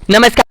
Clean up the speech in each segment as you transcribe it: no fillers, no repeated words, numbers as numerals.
नमस्कार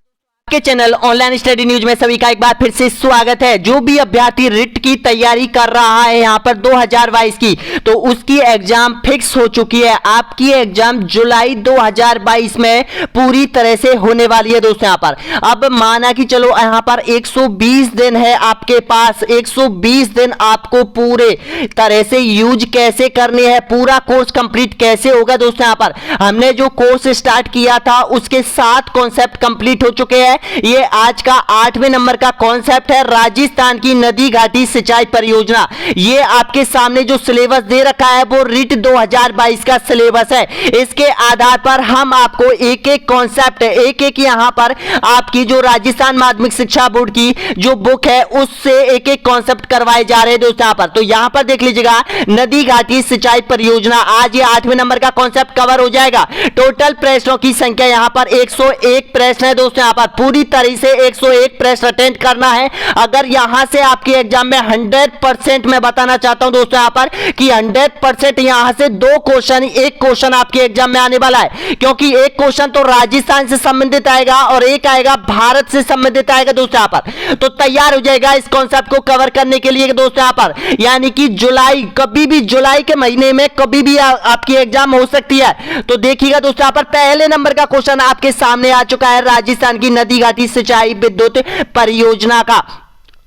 के channel online study news में सभी का एक बार फिर से स्वागत है। जो भी अभ्यर्थी रिट की तैयारी कर रहा है यहाँ पर 2022 की, तो उसकी एग्जाम फिक्स हो चुकी है। आपकी एग्जाम जुलाई 2022 में पूरी तरह से होने वाली है दोस्तों। यहाँ पर अब माना कि चलो यहाँ पर 120 दिन है आपके पास, 120 दिन आपको पूरे तरह से यूज कैसे करनी है, पूरा कोर्स कंप्लीट कैसे होगा दोस्तों। यहाँ पर हमने जो कोर्स स्टार्ट किया था उसके 7 कॉन्सेप्ट कंप्लीट हो चुके हैं। ये आज का 8वें नंबर का कॉन्सेप्ट है, राजस्थान की नदी घाटी सिंचाई परियोजना। ये आपके सामने जो सिलेबस दे रखा है वो रिट 2022 का सिलेबस है। इसके आधार पर हम आपको एक एक कॉन्सेप्ट, एक एक यहां पर आपकी जो राजस्थान माध्यमिक शिक्षा बोर्ड की जो बुक है उससे एक एक कॉन्सेप्ट करवाए जा रहे हैं दोस्तों। यहां पर तो यहां पर देख लीजिएगा, नदी घाटी सिंचाई परियोजना, आज ये 8वें नंबर का कॉन्सेप्ट कवर हो जाएगा। टोटल प्रश्नों की संख्या यहां पर 101 प्रश्न है दोस्तों। यहां पर पूरी तरह से 101 प्रश्न अटेंड करना है। अगर यहां से आपके एग्जाम में 100% मैं बताना चाहता हूं दोस्तों यहां पर कि 100% यहां से 2 क्वेश्चन, एक क्वेश्चन आपके एग्जाम में आने वाला है, क्योंकि एक क्वेश्चन तो राजस्थान से संबंधित आएगा और एक आएगा भारत से संबंधित आएगा दोस्तों। यहां पर तो तैयार हो जाएगा इस कॉन्सेप्ट को कवर करने के लिए दोस्तों। यहां पर यानी कि जुलाई, कभी भी जुलाई के महीने में कभी भी आपकी एग्जाम हो सकती है। तो देखिएगा दोस्तों, यहां पर पहले नंबर का क्वेश्चन आपके सामने आ चुका है, राजस्थान की नदी घाटी सिंचाई विद्युत परियोजना का।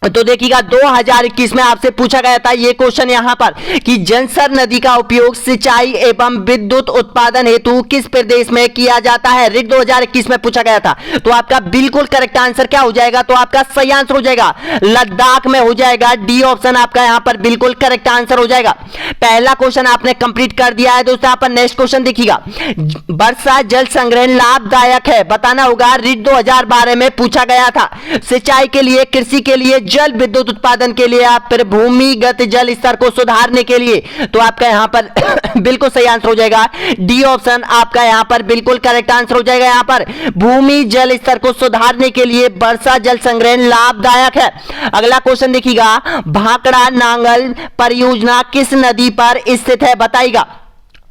तो देखिएगा 2021 में आपसे पूछा गया था ये क्वेश्चन यहां पर कि जंसर नदी का उपयोग सिंचाई एवं विद्युत उत्पादन हेतु किस प्रदेश में किया जाता है। रिट 2021 में पूछा गया था। तो आपका बिल्कुल करेक्ट आंसर क्या हो जाएगा, तो आपका सही आंसर हो जाएगा लद्दाख में हो जाएगा। डी ऑप्शन आपका यहां पर बिल्कुल करेक्ट आंसर हो जाएगा। पहला क्वेश्चन आपने कंप्लीट कर दिया है दोस्तों। यहां पर नेक्स्ट क्वेश्चन देखिएगा, वर्षा जल संग्रहण लाभदायक है, बताना होगा। रिट 2012 में पूछा गया था। सिंचाई के लिए, कृषि के लिए, जल विद्युत उत्पादन के लिए, आप फिर भूमिगत जल स्तर को सुधारने के लिए। तो आपका यहां पर बिल्कुल सही आंसर हो जाएगा डी ऑप्शन आपका यहां पर बिल्कुल करेक्ट आंसर हो जाएगा। यहां पर भूमि जल स्तर को सुधारने के लिए वर्षा जल संग्रहण लाभदायक है। अगला क्वेश्चन देखिएगा, भाखड़ा नांगल परियोजना किस नदी पर स्थित है, बताइएगा।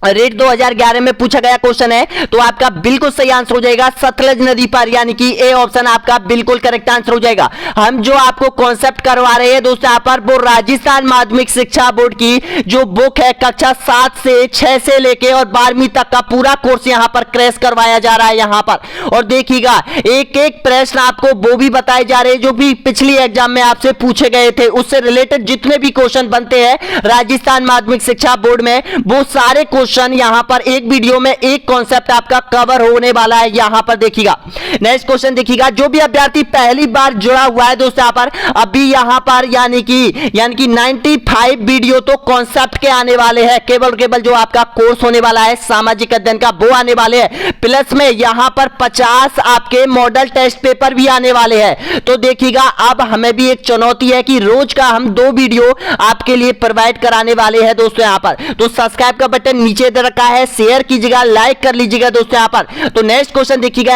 रेट 2011 में पूछा गया क्वेश्चन है। तो आपका बिल्कुल सही आंसर हो जाएगा सतलज नदी पर, यानी कि ए ऑप्शन आपका बिल्कुल करेक्ट आंसर हो जाएगा। हम जो आपको कॉन्सेप्ट करवा रहे हैं दोस्तों यहां पर, वो राजस्थान माध्यमिक शिक्षा बोर्ड की जो बुक है, कक्षा 7 से 6 से लेके और 12वीं तक का पूरा कोर्स यहां पर क्रैश करवाया जा रहा है यहां पर। और देखिएगा एक एक प्रश्न आपको वो भी बताए जा रहे हैं जो भी पिछली एग्जाम में आपसे पूछे गए थे, उससे रिलेटेड जितने भी क्वेश्चन बनते हैं राजस्थान माध्यमिक शिक्षा बोर्ड में, वो सारे क्वेश्चन यहां पर एक वीडियो में एक कॉन्सेप्ट आपका कवर होने वाला है। यहां पर देखिएगा नेक्स्ट क्वेश्चन देखिएगा, जो भी अभ्यर्थी पहली बार जुड़ा हुआ है दोस्तों यहां पर, अभी यहां पर यानी कि 95 वीडियो तो कॉन्सेप्ट के आने वाले हैं। केवल जो आपका कोर्स होने वाला है सामाजिक अध्ययन का वो आने वाले हैं, प्लस में यहां पर 50 आपके मॉडल टेस्ट पेपर भी आने वाले हैं। तो देखिएगा अब हमें भी एक चुनौती है कि रोज का हम 2 वीडियो आपके लिए प्रोवाइड कराने वाले हैं दोस्तों यहां पर। तो सब्सक्राइब का बटन नीचे दे रखा है, शेयर कीजिएगा, लाइक कर लीजिएगा दोस्तों यहां पर। तो नेक्स्ट क्वेश्चन देखिएगा,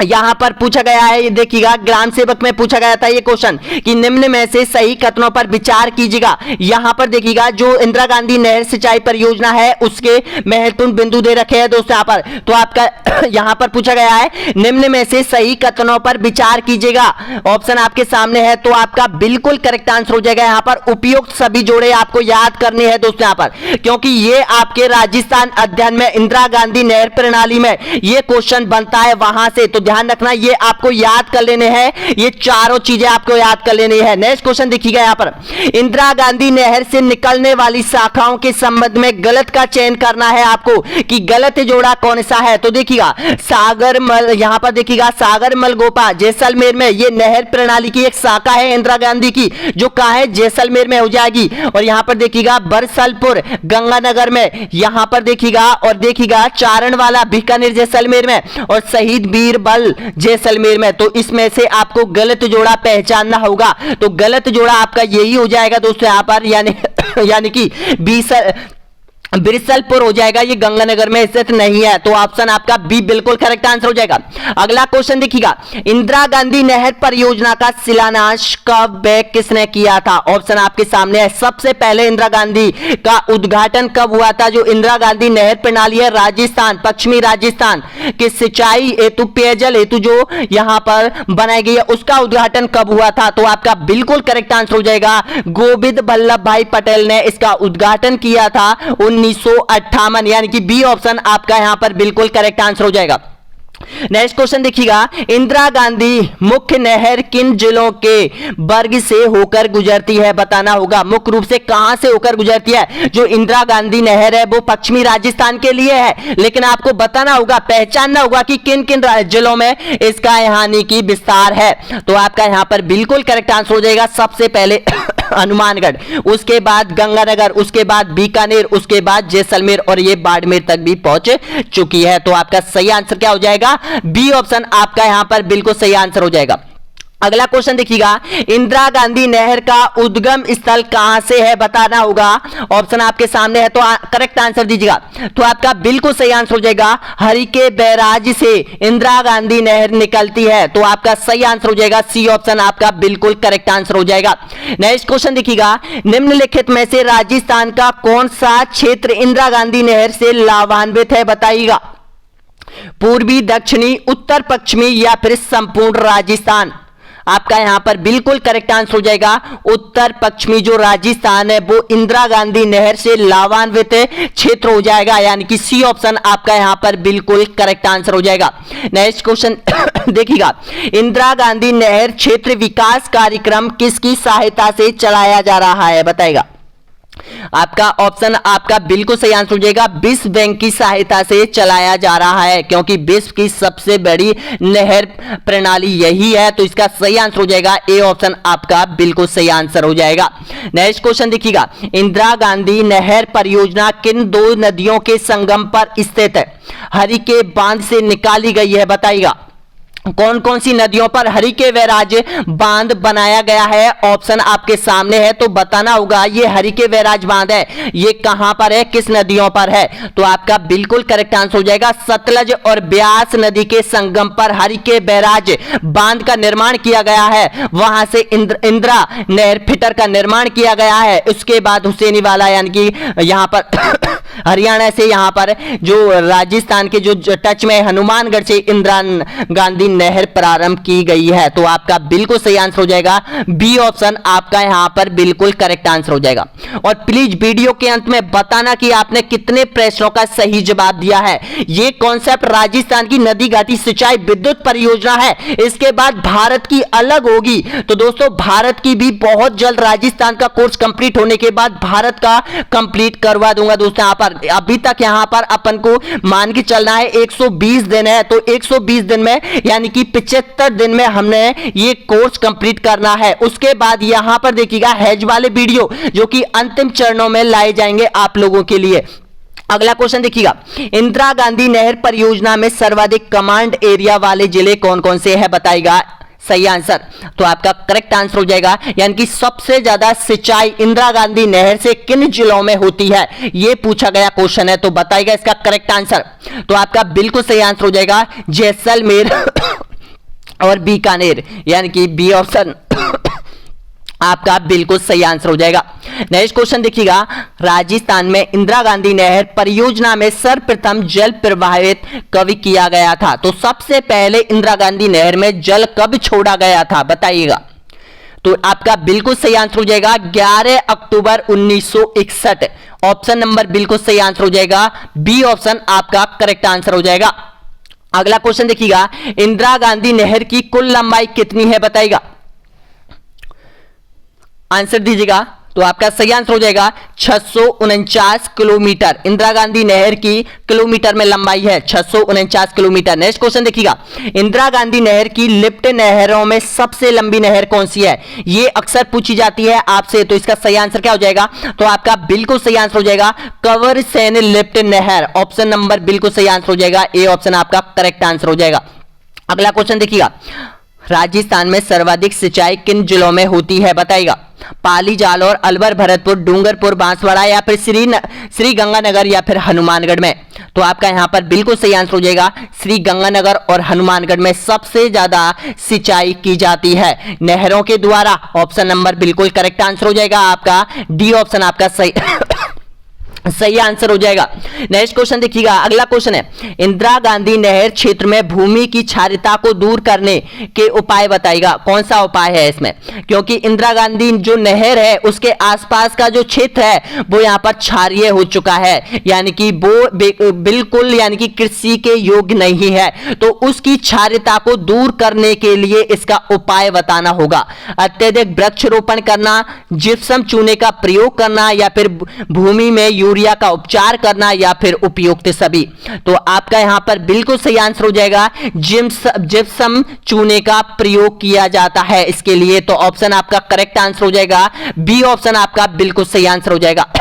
यहां पर पूछा गया है, ये देखिएगा ग्राम सेवक में पूछा गया था ये क्वेश्चन कि निम्न में से सही कथनों पर विचार कीजिएगा। यहां पर देखिएगा जो इंदिरा गांधी नहर सिंचाई परियोजना है उसके महत्वपूर्ण बिंदु दे रखे हैं दोस्तों यहां पर। तो आपका यहां पर पूछा गया है निम्न में से सही कथनों पर विचार कीजिएगा, ऑप्शन आपके सामने है। तो आपका बिल्कुल करेक्ट आंसर हो जाएगा यहां पर उपयुक्त सभी जोड़े आपको याद करने हैं दोस्तों यहां पर, क्योंकि ये आपके राजस्थान अध्ययन में इंदिरा गांधी नहर प्रणाली में ये क्वेश्चन बनता है वहां से। तो ध्यान रखना, ये आपको याद कर लेने हैं, ये चारों चीजें आपको याद कर लेनी है। नेक्स्ट क्वेश्चन देखिएगा यहां पर, इंदिरा गांधी नहर से निकलने वाली शाखाओं के संबंध में गलत का चयन करना है आपको कि गलत जोड़ा कौन सा है। तो देखिएगा सागरमल, यहां पर देखिएगा सागरमल गोपा जैसलमेर में, ये नहर प्रणाली की एक शाखा है इंदिरा गांधी की, जो कहां है, जैसलमेर में हो जाएगी। और यहां पर देखिएगा बरसलपुर गंगानगर में, यहां पर देखिएगा, और देखिएगा चारणवाला बीकानेर जैसलमेर में, और शहीद बीरबल जैसलमेर में। तो इसमें से आपको गलत जोड़ा पहचानना होगा। तो गलत जोड़ा आपका यही हो जाएगा दोस्तों यहां पर, यानी कि बिरसलपुर हो जाएगा, ये गंगानगर में स्थित नहीं है, तो ऑप्शन आपका बी बिल्कुल करेक्ट आंसर हो जाएगा। अगला क्वेश्चन देखिएगा, इंदिरा गांधी नहर परियोजना का शिलान्यास कब व किसने किया था? ऑप्शन आपके सामने है। सबसे पहले इंदिरा गांधी का उद्घाटन कब हुआ था? जो इंदिरा गांधी नहर प्रणाली है राजस्थान, पश्चिमी राजस्थान के सिंचाई हेतु, पेयजल हेतु जो यहां पर बनाई गई है, उसका उद्घाटन कब हुआ था? तो आपका बिल्कुल करेक्ट आंसर हो जाएगा, गोविंद बल्लभ भाई पटेल ने इसका उद्घाटन किया था 1958, यानी कि बी ऑप्शन आपका यहां पर बिल्कुल करेक्ट आंसर हो जाएगा। नेक्स्ट क्वेश्चन देखिएगा, इंदिरा गांधी मुख्य नहर किन जिलों के वर्ग से होकर गुजरती है? बताना होगा मुख्य रूप से कहां से होकर गुजरती है। जो इंदिरा गांधी नहर है वो पश्चिमी राजस्थान के लिए है, लेकिन आपको बताना होगा, पहचानना होगा कि किन किन जिलों में इसका यानी कि विस्तार है। तो आपका यहां पर बिल्कुल करेक्ट आंसर हो जाएगा, सबसे पहले हनुमानगढ़, उसके बाद गंगानगर, उसके बाद बीकानेर, उसके बाद जैसलमेर और ये बाड़मेर तक भी पहुंच चुकी है। तो आपका सही आंसर क्या हो जाएगा? बी ऑप्शन आपका यहां पर बिल्कुल सही आंसर हो जाएगा। अगला क्वेश्चन देखिएगा, इंदिरा गांधी नहर का उद्गम स्थल कहां से है? बताना होगा, ऑप्शन आपके सामने है, तो करेक्ट आंसर दीजिएगा। तो आपका बिल्कुल सही आंसर हो जाएगा, हरिके बैराज से इंदिरा गांधी नहर निकलती है। तो आपका सही आंसर हो जाएगा, सी ऑप्शन आपका बिल्कुल करेक्ट आंसर हो जाएगा। नेक्स्ट क्वेश्चन देखिएगा, निम्नलिखित में से राजस्थान का कौन सा क्षेत्र इंदिरा गांधी नहर से लाभान्वित है? बताइएगा, पूर्वी, दक्षिणी, उत्तर पश्चिमी या फिर संपूर्ण राजस्थान? आपका यहां पर बिल्कुल करेक्ट आंसर हो जाएगा, उत्तर पश्चिमी जो राजस्थान है वो इंदिरा गांधी नहर से लाभान्वित क्षेत्र हो जाएगा, यानी कि सी ऑप्शन आपका यहां पर बिल्कुल करेक्ट आंसर हो जाएगा। नेक्स्ट क्वेश्चन देखिएगा, इंदिरा गांधी नहर क्षेत्र विकास कार्यक्रम किसकी सहायता से चलाया जा रहा है? बताएगा, आपका ऑप्शन आपका बिल्कुल सही आंसर हो जाएगा, विश्व बैंक की सहायता से चलाया जा रहा है, क्योंकि विश्व की सबसे बड़ी नहर प्रणाली यही है। तो इसका सही आंसर हो जाएगा, ए ऑप्शन आपका बिल्कुल सही आंसर हो जाएगा। नेक्स्ट क्वेश्चन देखिएगा, इंदिरा गांधी नहर परियोजना किन दो नदियों के संगम पर स्थित है? हरिके बांध से निकाली गई है। बताइएगा, कौन कौन सी नदियों पर हरिके बैराज बांध बनाया गया है? ऑप्शन आपके सामने है, तो बताना होगा, ये हरिके बैराज बांध है, ये कहां पर है, किस नदियों पर है? तो आपका बिल्कुल करेक्ट आंसर हो जाएगा, सतलज और ब्यास नदी के संगम पर हरिके बैराज बांध का निर्माण किया गया है, वहां से इंदिरा नहर फिटर का निर्माण किया गया है। उसके बाद हुसैनी वाला, यानी कि यहां पर हरियाणा से यहां पर जो राजस्थान के जो टच में हनुमानगढ़ से इंदिरा गांधी नहर प्रारंभ की गई है। तो आपका बिल्कुल सही आंसर हो जाएगा, बी ऑप्शन आपका यहां पर बिल्कुल करेक्ट आंसर हो जाएगा। और प्लीज वीडियो के अंत में बताना कि आपने कितने प्रश्नों का सही जवाब दिया है। यह कॉन्सेप्ट राजस्थान की नदी घाटी सिंचाई विद्युत परियोजना है, इसके बाद भारत की अलग होगी। तो दोस्तों, भारत की भी बहुत जल्द राजस्थान का कोर्स कंप्लीट होने के बाद भारत का कंप्लीट करवा दूंगा। दोस्तों, यहां पर अभी तक यहां पर अपन को मान के चलना है 120 दिन है, तो 120 दिन में यानी कि 75 दिन में हमने ये कोर्स कंप्लीट करना है। उसके बाद यहां पर देखिएगा हैज वाले वीडियो जो कि अंतिम चरणों में लाए जाएंगे आप लोगों के लिए। अगला क्वेश्चन देखिएगा, इंदिरा गांधी नहर परियोजना में सर्वाधिक कमांड एरिया वाले जिले कौन कौन से है? बताइएगा सही आंसर। तो आपका करेक्ट आंसर हो जाएगा, यानी कि सबसे ज्यादा सिंचाई इंदिरा गांधी नहर से किन जिलों में होती है, यह पूछा गया क्वेश्चन है। तो बताइएगा इसका करेक्ट आंसर। तो आपका बिल्कुल सही आंसर हो जाएगा, जैसलमेर और बीकानेर, यानी कि बी ऑप्शन आपका बिल्कुल सही आंसर हो जाएगा। नेक्स्ट क्वेश्चन देखिएगा, राजस्थान में इंदिरा गांधी नहर परियोजना में सर्वप्रथम जल प्रवाहित कब किया गया था? तो सबसे पहले इंदिरा गांधी नहर में जल कब छोड़ा गया था? बताइएगा। तो आपका बिल्कुल सही आंसर हो जाएगा 11 अक्टूबर 1961। ऑप्शन नंबर बिल्कुल सही आंसर हो जाएगा, बी ऑप्शन आपका करेक्ट आंसर हो जाएगा। अगला क्वेश्चन देखिएगा, इंदिरा गांधी नहर की कुल लंबाई कितनी है? बताइएगा, आंसर दीजिएगा। तो आपका सही आंसर हो जाएगा 649 किलोमीटर। इंदिरा गांधी नहर की किलोमीटर में लंबाई है 649 किलोमीटर। नेक्स्ट क्वेश्चन देखिएगा, इंदिरा गांधी नहर की लिफ्ट नहरों में सबसे लंबी नहर कौन सी है? ये अक्सर पूछी जाती है आपसे, तो इसका सही आंसर क्या हो जाएगा? तो आपका बिल्कुल सही आंसर हो जाएगा कंवर सेन लिफ्ट नहर। ऑप्शन नंबर बिल्कुल सही आंसर हो जाएगा, ए ऑप्शन आपका करेक्ट आंसर हो जाएगा। अगला क्वेश्चन देखिएगा, राजस्थान में सर्वाधिक सिंचाई किन जिलों में होती है बताइएगा। पाली, जालौर, अलवर, भरतपुर, डूंगरपुर, बांसवाड़ा या फिर श्री गंगानगर या फिर हनुमानगढ़ में। तो आपका यहां पर बिल्कुल सही आंसर हो जाएगा श्री गंगानगर और हनुमानगढ़ में सबसे ज्यादा सिंचाई की जाती है नहरों के द्वारा। ऑप्शन नंबर बिल्कुल करेक्ट आंसर हो जाएगा आपका डी ऑप्शन आपका सही सही आंसर हो जाएगा। नेक्स्ट क्वेश्चन देखिएगा, अगला क्वेश्चन है इंदिरा गांधी नहर क्षेत्र में भूमि की क्षारीयता को दूर करने के उपाय बताइएगा। कौन सा उपाय है इसमें, क्योंकि इंदिरा गांधी जो नहर है उसके आसपास का जो क्षेत्र है वो यहां पर क्षारीय हो चुका है, यानी कि वो बिल्कुल यानी कि कृषि के योग्य नहीं है। तो उसकी क्षारीयता को दूर करने के लिए इसका उपाय बताना होगा। अत्यधिक वृक्षारोपण करना, जिप्सम चूने का प्रयोग करना या फिर भूमि में यूरिया का उपचार करना या फिर उपयुक्त सभी। तो आपका यहां पर बिल्कुल सही आंसर हो जाएगा जिप्सम चूने का प्रयोग किया जाता है इसके लिए। तो ऑप्शन आपका करेक्ट आंसर हो जाएगा बी ऑप्शन आपका बिल्कुल सही आंसर हो जाएगा।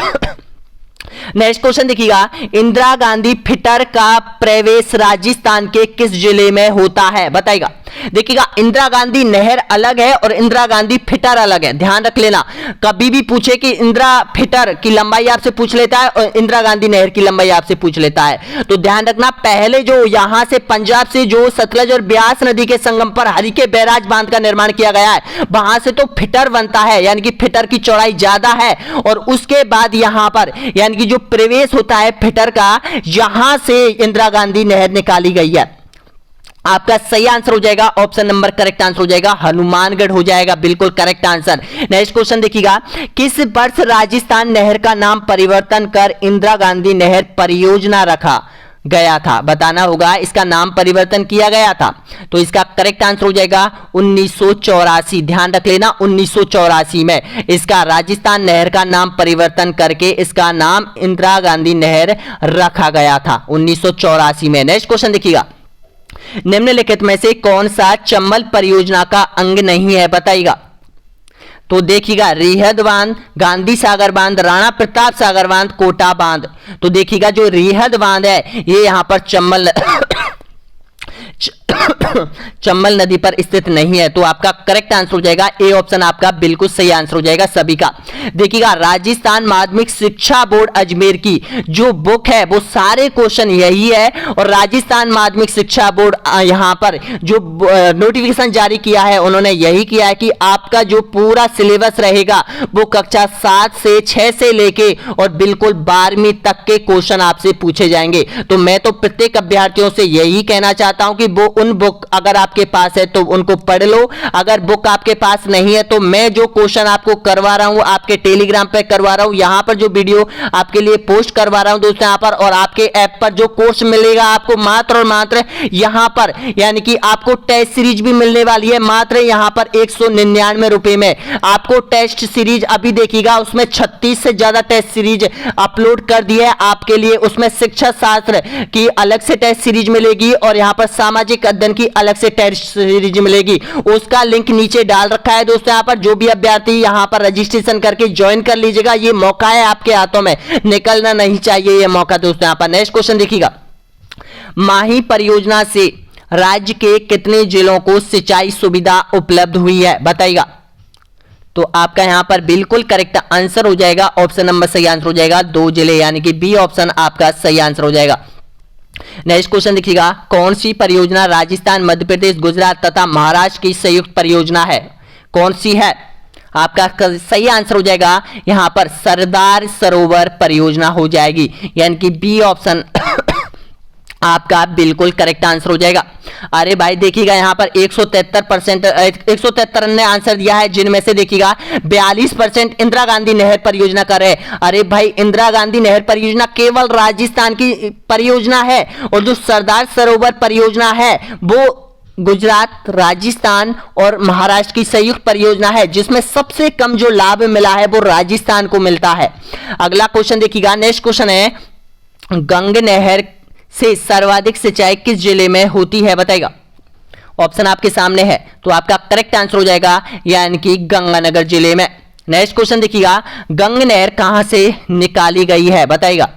नेक्स्ट क्वेश्चन देखिएगा, इंदिरा गांधी फिटर का प्रवेश राजस्थान के किस जिले में होता है बताइएगा। देखिएगा इंदिरा गांधी नहर अलग है और इंदिरा गांधी फिटर अलग है, ध्यान रख लेना। कभी भी पूछे कि इंदिरा फिटर की लंबाई आपसे पूछ लेता है और इंदिरा गांधी नहर की लंबाई आपसे पूछ लेता है, तो ध्यान रखना। पहले जो यहां से पंजाब से जो सतलज और ब्यास नदी के संगम पर हरिके बैराज बांध का निर्माण किया गया है वहां से तो फिटर बनता है, यानी कि फिटर की चौड़ाई ज्यादा है। और उसके बाद यहां पर यानी कि जो प्रवेश होता है फिटर का, यहां से इंदिरा गांधी नहर निकाली गई है। आपका सही आंसर हो जाएगा ऑप्शन नंबर करेक्ट आंसर हो जाएगा हनुमानगढ़ हो जाएगा बिल्कुल करेक्ट आंसर। नेक्स्ट क्वेश्चन देखिएगा, किस वर्ष राजस्थान नहर का नाम परिवर्तन कर इंदिरा गांधी नहर परियोजना रखा गया था बताना होगा। इसका नाम परिवर्तन किया गया था, तो इसका करेक्ट आंसर हो जाएगा 1984। ध्यान रख लेना 1984 में इसका राजस्थान नहर का नाम परिवर्तन करके इसका नाम इंदिरा गांधी नहर रखा गया था 1984 में। नेक्स्ट क्वेश्चन देखिएगा, निम्नलिखित में से कौन सा चंबल परियोजना का अंग नहीं है बताइएगा। तो देखिएगा रिहद बांध, गांधी सागर बांध, राणा प्रताप सागर बांध, कोटा बांध। तो देखिएगा जो रिहद बांध है ये यहां पर चंबल नदी पर स्थित नहीं है, तो आपका करेक्ट आंसर हो जाएगा ए ऑप्शन आपका बिल्कुल सही आंसर हो जाएगा सभी का। देखिएगा राजस्थान माध्यमिक शिक्षा बोर्ड अजमेर की जो बुक है वो सारे क्वेश्चन यही है, और राजस्थान माध्यमिक शिक्षा बोर्ड यहां पर जो नोटिफिकेशन जारी किया है उन्होंने यही किया है कि आपका जो पूरा सिलेबस रहेगा वो कक्षा 7 से 6 से लेके और बिल्कुल 12वीं तक के क्वेश्चन आपसे पूछे जाएंगे। तो मैं तो प्रत्येक अभ्यर्थियों से यही कहना चाहता हूं कि वो उन बुक अगर आपके पास है तो उनको पढ़ लो, अगर बुक आपके पास नहीं है तो मैं जो क्वेश्चन आपको करवा रहा हूं आपके टेलीग्राम पे करवा रहा हूं, यहां पर जो वीडियो आपके लिए पोस्ट करवा रहा हूं दोस्तों यहां पर, और आपके ऐप पर जो कोर्स मिलेगा आपको मात्र और मात्र यहां पर यानी कि आपको टेस्ट सीरीज भी मिलने वाली है मात्र यहां पर 199 रुपए में। आपको टेस्ट सीरीज अभी देखिएगा उसमें 36 से ज्यादा टेस्ट सीरीज अपलोड कर दी है आपके लिए, उसमें शिक्षा शास्त्र की अलग से टेस्ट सीरीज मिलेगी और यहां पर सामाजिक अध्ययन की अलग से टेस्ट सीरीज मिलेगी। उसका लिंक नीचे डाल रखा है दोस्तों यहां पर, जो भी अभ्यर्थी यहां पर रजिस्ट्रेशन करके ज्वाइन कर लीजिएगा। ये मौका है आपके हाथों में, निकलना नहीं चाहिए ये मौका दोस्तों यहां पर। नेक्स्ट क्वेश्चन देखिएगा, माही परियोजना से राज्य के कितने जिलों को सिंचाई सुविधा उपलब्ध हुई है बताइएगा। तो आपका यहां पर बिल्कुल करेक्ट आंसर हो जाएगा ऑप्शन नंबर सही आंसर हो जाएगा 2 जिले, यानी कि बी ऑप्शन आपका सही आंसर हो जाएगा। नेक्स्ट क्वेश्चन देखिएगा, कौन सी परियोजना राजस्थान, मध्य प्रदेश, गुजरात तथा महाराष्ट्र की संयुक्त परियोजना है, कौन सी है? आपका सही आंसर हो जाएगा यहां पर सरदार सरोवर परियोजना हो जाएगी, यानी कि बी ऑप्शन आपका बिल्कुल करेक्ट आंसर हो जाएगा। अरे भाई देखिएगा यहां पर 173 ने आंसर दिया है, जिनमें से देखिएगा 42% इंदिरा गांधी नहर परियोजना कर रहे। अरे भाई इंदिरा गांधी नहर परियोजना केवल राजस्थान की परियोजना है, और जो सरदार सरोवर परियोजना है वो गुजरात, राजस्थान और महाराष्ट्र की संयुक्त परियोजना है, जिसमें सबसे कम जो लाभ मिला है वो राजस्थान को मिलता है। अगला क्वेश्चन देखिएगा, नेक्स्ट क्वेश्चन है, गंग नहर से सर्वाधिक सिंचाई किस जिले में होती है बताइएगा। ऑप्शन आपके सामने है, तो आपका करेक्ट आंसर हो जाएगा यानी कि गंगानगर जिले में। नेक्स्ट क्वेश्चन देखिएगा, गंग नहर कहां से निकाली गई है बताइएगा।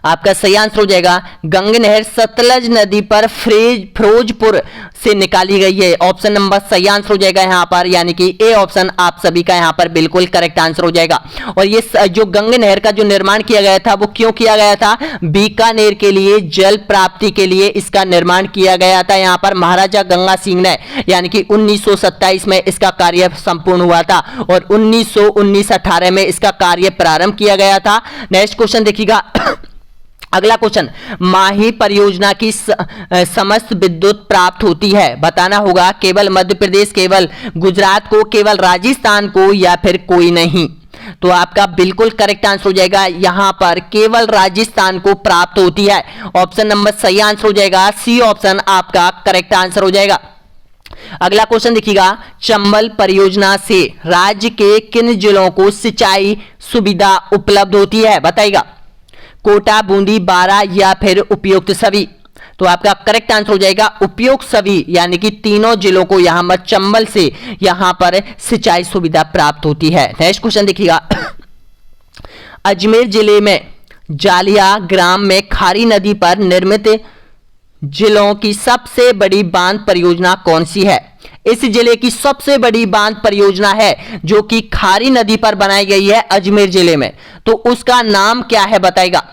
आपका सही आंसर हो जाएगा गंग नहर सतलज नदी पर फिरोजपुर से निकाली गई है। ऑप्शन नंबर सही आंसर हो जाएगा यहाँ पर, यानी कि ए ऑप्शन आप सभी का यहाँ पर बिल्कुल करेक्ट आंसर हो जाएगा। और ये जो गंग नहर का जो निर्माण किया गया था वो क्यों किया गया था? बीकानेर के लिए जल प्राप्ति के लिए इसका निर्माण किया गया था। यहाँ पर महाराजा गंगा सिंह ने, यानी कि 1927 में इसका कार्य संपूर्ण हुआ था और 1918 में इसका कार्य प्रारंभ किया गया था। नेक्स्ट क्वेश्चन देखिएगा। अगला क्वेश्चन, माही परियोजना की समस्त विद्युत प्राप्त होती है, बताना होगा केवल मध्य प्रदेश, केवल गुजरात को, केवल राजस्थान को या फिर कोई नहीं। तो आपका बिल्कुल करेक्ट आंसर हो जाएगा यहां पर केवल राजस्थान को प्राप्त होती है। ऑप्शन नंबर सही आंसर हो जाएगा, सी ऑप्शन आपका करेक्ट आंसर हो जाएगा। अगला क्वेश्चन देखिएगा, चंबल परियोजना से राज्य के किन जिलों को सिंचाई सुविधा उपलब्ध होती है, बताइएगा। कोटा, बूंदी, बारा या फिर उपयुक्त सभी। तो आपका करेक्ट आंसर हो जाएगा उपयुक्त सभी, यानी कि तीनों जिलों को यहां पर चंबल से यहां पर सिंचाई सुविधा प्राप्त होती है। नेक्स्ट क्वेश्चन देखिएगा। अजमेर जिले में जालिया ग्राम में खारी नदी पर निर्मित जिलों की सबसे बड़ी बांध परियोजना कौन सी है? इस जिले की सबसे बड़ी बांध परियोजना है जो कि खारी नदी पर बनाई गई है अजमेर जिले में, तो उसका नाम क्या है, बताएगा।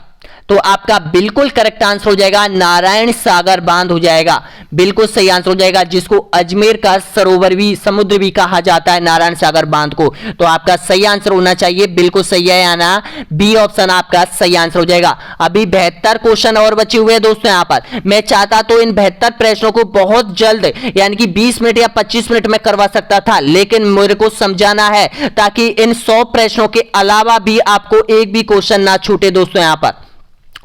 तो आपका बिल्कुल करेक्ट आंसर हो जाएगा नारायण सागर बांध हो जाएगा, बिल्कुल सही आंसर हो जाएगा, जिसको अजमेर का सरोवर भी, समुद्र भी कहा जाता है नारायण सागर बांध को। तो आपका सही आंसर होना चाहिए, बिल्कुल सही है या ना, बी ऑप्शन आपका सही आंसर हो जाएगा। अभी 72 क्वेश्चन और बचे हुए हैं दोस्तों। यहां पर मैं चाहता तो इन 72 प्रश्नों को बहुत जल्द, यानी कि 20 मिनट या 25 मिनट में करवा सकता था, लेकिन मेरे को समझाना है ताकि इन 100 प्रश्नों के अलावा भी आपको एक भी क्वेश्चन ना छूटे दोस्तों। यहां पर